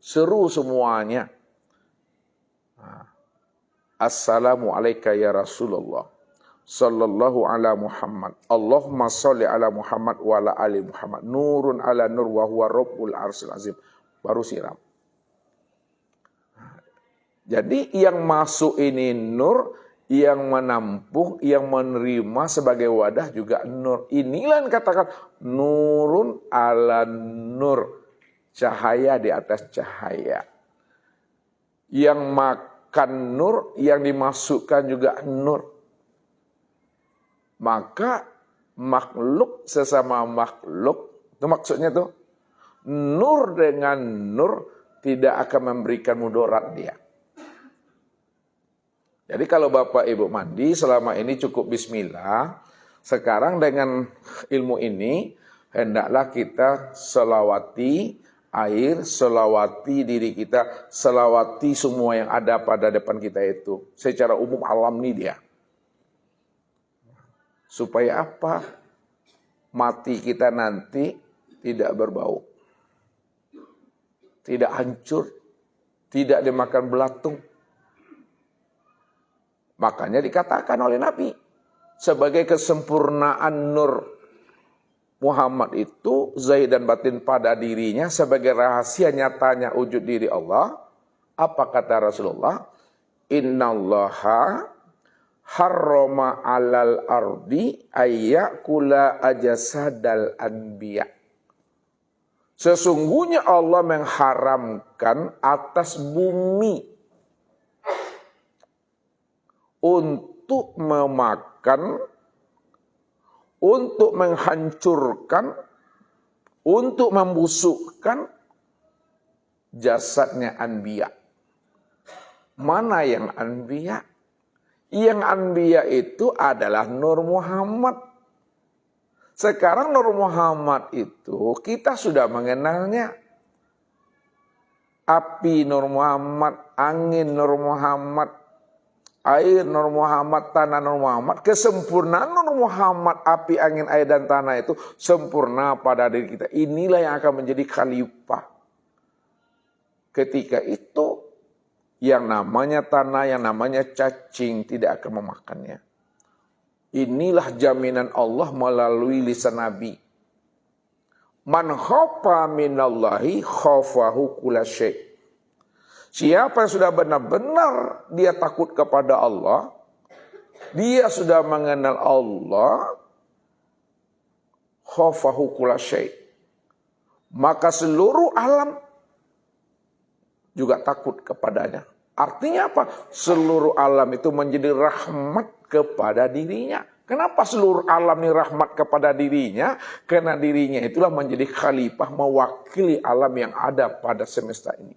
Seru semuanya. Assalamu alayka ya Rasulullah. Sallallahu ala Muhammad. Allahumma sholli ala Muhammad wa ala ali Muhammad. Nurun ala nur wa huwa rabbul arsyil azim. Baru siram. Jadi yang masuk ini nur, yang menampung, yang menerima sebagai wadah juga nur. Inilah yang katakan nurun ala nur. Cahaya di atas cahaya. Yang makan nur, yang dimasukkan juga nur. Maka makhluk sesama makhluk, itu maksudnya tuh, nur dengan nur tidak akan memberikan mudarat dia. Jadi kalau Bapak Ibu mandi selama ini cukup bismillah, sekarang dengan ilmu ini hendaklah kita selawati air, selawati diri kita, selawati semua yang ada pada depan kita itu. Secara umum alam ini dia. Supaya apa? Mati kita nanti tidak berbau. Tidak hancur. Tidak dimakan belatung. Makanya dikatakan oleh Nabi. Sebagai kesempurnaan nur Muhammad itu, zahir dan batin pada dirinya. Sebagai rahasia nyatanya wujud diri Allah. Apa kata Rasulullah? Innallaha harrama alal ardi ayyakula ajasadal anbiya. Sesungguhnya Allah mengharamkan atas bumi untuk memakan, untuk menghancurkan, untuk membusukkan jasadnya anbiya. Mana yang anbiya? Yang anbiya itu adalah Nur Muhammad. Sekarang Nur Muhammad itu kita sudah mengenalnya. Api Nur Muhammad, angin Nur Muhammad, air Nur Muhammad, tanah Nur Muhammad. Kesempurnaan Nur Muhammad, api, angin, air, dan tanah itu sempurna pada diri kita. Inilah yang akan menjadi khalifah. Ketika itu yang namanya tanah, yang namanya cacing tidak akan memakannya. Inilah jaminan Allah melalui lisan Nabi. Man khafa minallahi khafahu kulla syai'. Siapa yang sudah benar-benar dia takut kepada Allah, dia sudah mengenal Allah, khafahu kulla syai'. Maka seluruh alam juga takut kepadanya. Artinya apa? Seluruh alam itu menjadi rahmat kepada dirinya. Kenapa seluruh alam ini rahmat kepada dirinya? Karena dirinya itulah menjadi khalifah mewakili alam yang ada pada semesta ini.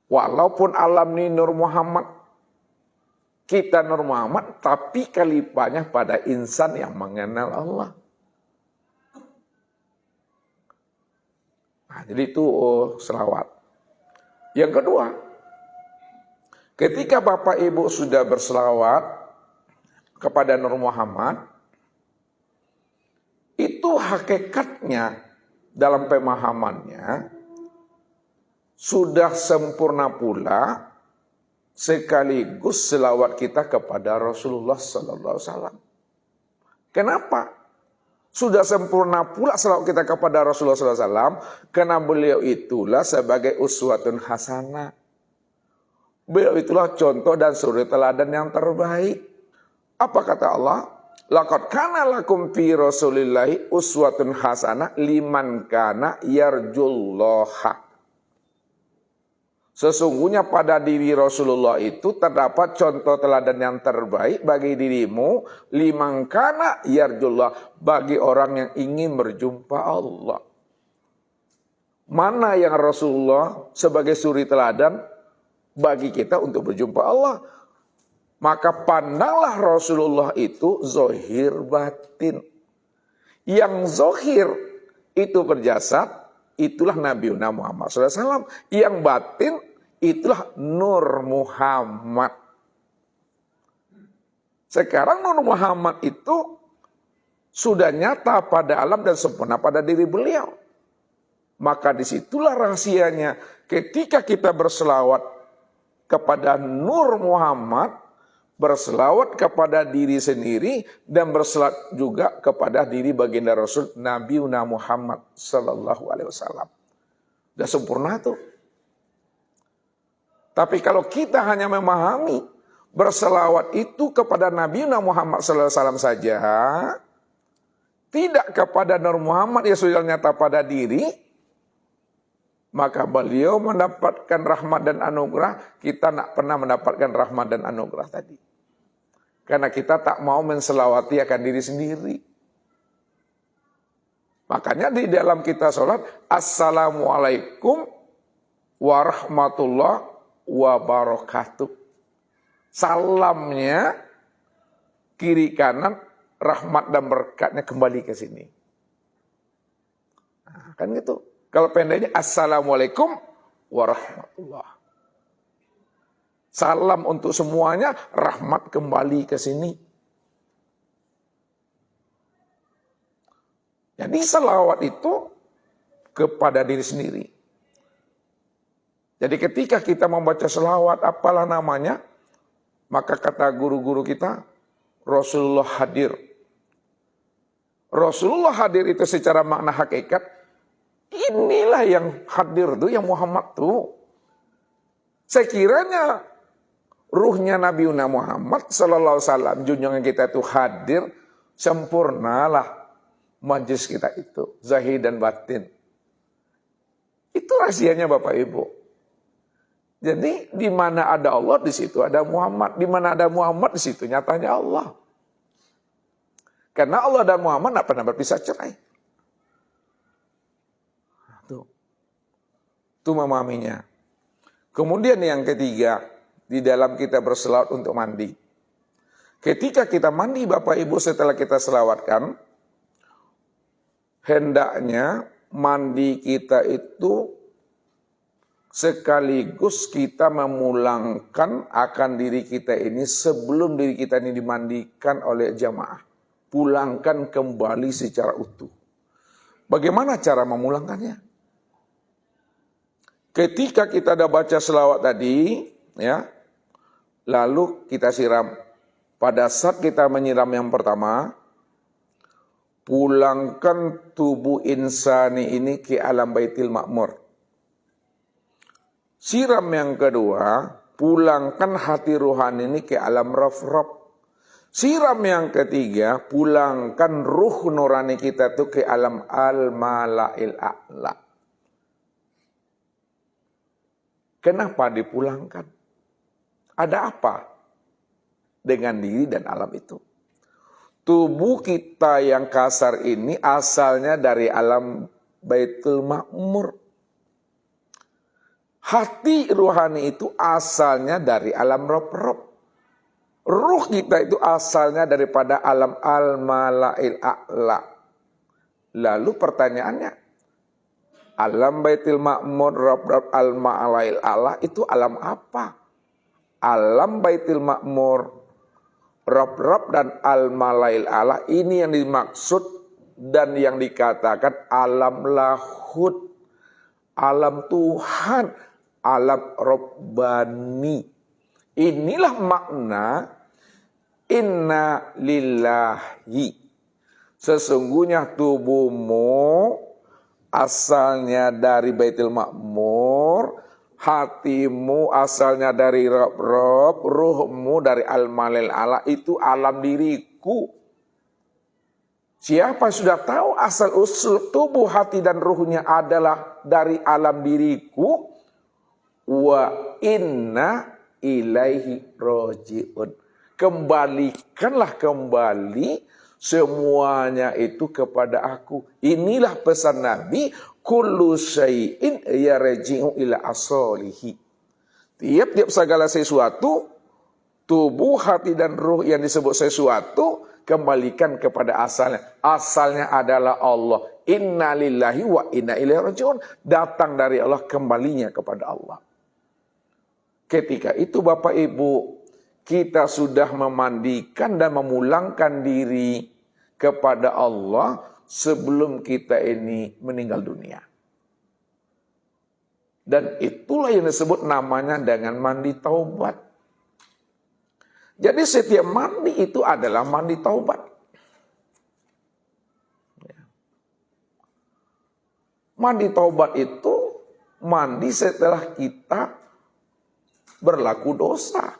Walaupun alam ini Nur Muhammad, kita Nur Muhammad, tapi khalifahnya pada insan yang mengenal Allah. Nah, jadi itu selawat. Yang kedua, ketika Bapak Ibu sudah berselawat kepada Nur Muhammad, itu hakikatnya dalam pemahamannya sudah sempurna pula sekaligus selawat kita kepada Rasulullah SAW. Kenapa? Sudah sempurna pula selawat kita kepada Rasulullah SAW, karena beliau itulah sebagai uswatun hasanah. Beliau itulah contoh dan suri teladan yang terbaik. Apa kata Allah? Laqad kana lakum fi Rasulillahi uswatun hasanah liman kana yarjullaha. Sesungguhnya pada diri Rasulullah itu terdapat contoh teladan yang terbaik bagi dirimu, liman kana yarjullah, bagi orang yang ingin berjumpa Allah. Mana yang Rasulullah sebagai suri teladan bagi kita untuk berjumpa Allah? Maka pandanglah Rasulullah itu zohir batin. Yang zohir itu berjasad, itulah Nabi Muhammad SAW. Yang batin, itulah Nur Muhammad. Sekarang Nur Muhammad itu sudah nyata pada alam dan sempurna pada diri beliau. Maka disitulah rahasianya. Ketika kita berselawat kepada Nur Muhammad, berselawat kepada diri sendiri, dan berselawat juga kepada diri baginda Rasul Nabi Muhammad Sallallahu Alaihi Wasallam. Sudah sempurna tuh. Tapi kalau kita hanya memahami berselawat itu kepada Nabi Muhammad Sallallahu Alaihi Wasallam saja, tidak kepada Nur Muhammad yang sudah nyata pada diri, maka beliau mendapatkan rahmat dan anugerah, kita tak pernah mendapatkan rahmat dan anugerah tadi. Karena kita tak mau menselawati akan diri sendiri. Makanya di dalam kita sholat, Assalamualaikum warahmatullahi wabarakatuh. Salamnya kiri kanan, rahmat dan berkatnya kembali ke sini. Nah, kan gitu. Kalau pendeknya Assalamualaikum warahmatullahi. Salam untuk semuanya, rahmat kembali ke sini. Jadi salawat itu kepada diri sendiri. Jadi ketika kita membaca selawat, apalah namanya, maka kata guru-guru kita, Rasulullah hadir. Rasulullah hadir itu secara makna hakikat, inilah yang hadir tuh, yang Muhammad tuh. Sekiranya ruhnya Nabi Muhammad Sallallahu Alaihi Wasallam, junjungan kita itu hadir, sempurnalah majlis kita itu, zahir dan batin. Itu rahasianya Bapak Ibu. Jadi di mana ada Allah, di situ ada Muhammad. Di mana ada Muhammad, di situ nyatanya Allah. Karena Allah dan Muhammad tidak pernah berpisah cerai. Itu memahaminya. Kemudian yang ketiga, di dalam kita berselawat untuk mandi. Ketika kita mandi Bapak Ibu setelah kita selawatkan, hendaknya mandi kita itu sekaligus kita memulangkan akan diri kita ini sebelum diri kita ini dimandikan oleh jamaah. Pulangkan kembali secara utuh. Bagaimana cara memulangkannya? Ketika kita sudah baca selawat tadi, ya, lalu kita siram. Pada saat kita menyiram yang pertama, pulangkan tubuh insani ini ke alam Baitul Ma'mur. Siram yang kedua, pulangkan hati ruhani ini ke alam Raf-Raf. Siram yang ketiga, pulangkan ruh nurani kita itu ke alam Al-Mala'il A'la. Kenapa dipulangkan? Ada apa dengan diri dan alam itu? Tubuh kita yang kasar ini asalnya dari alam Baitul Ma'mur. Hati ruhani itu asalnya dari alam Rob-Rob. Ruh kita itu asalnya daripada alam Al-Mala'il A'la. Lalu pertanyaannya, alam Baitul Ma'mur, Rob-Rob, Al-Mala'il A'la itu alam apa? Alam Baitul Ma'mur, Rob-Rob dan Al-Mala'il A'la ini yang dimaksud dan yang dikatakan alam lahud, alam Tuhan, alam Rabbani. Inilah makna inna lillahi. Sesungguhnya tubuhmu asalnya dari Baitul Ma'mur, hatimu asalnya dari Rob-Rob, ruhmu dari Al-Mala'il A'la, itu alam diriku. Siapa sudah tahu asal usul tubuh, hati dan ruhnya adalah dari alam diriku, wa inna ilaihi roji'un. Kembalikanlah kembali semuanya itu kepada aku. Inilah pesan Nabi, kullu syai'in yarji'u ila asalihi. Tiap-tiap segala sesuatu, tubuh, hati dan ruh yang disebut sesuatu, kembalikan kepada asalnya. Asalnya adalah Allah. Inna lillahi wa inna ilaihi raji'un. Datang dari Allah, kembalinya kepada Allah. Ketika itu Bapak Ibu, kita sudah memandikan dan memulangkan diri kepada Allah sebelum kita ini meninggal dunia. Dan itulah yang disebut namanya dengan mandi taubat. Jadi setiap mandi itu adalah mandi taubat. Mandi taubat itu mandi setelah kita berlaku dosa.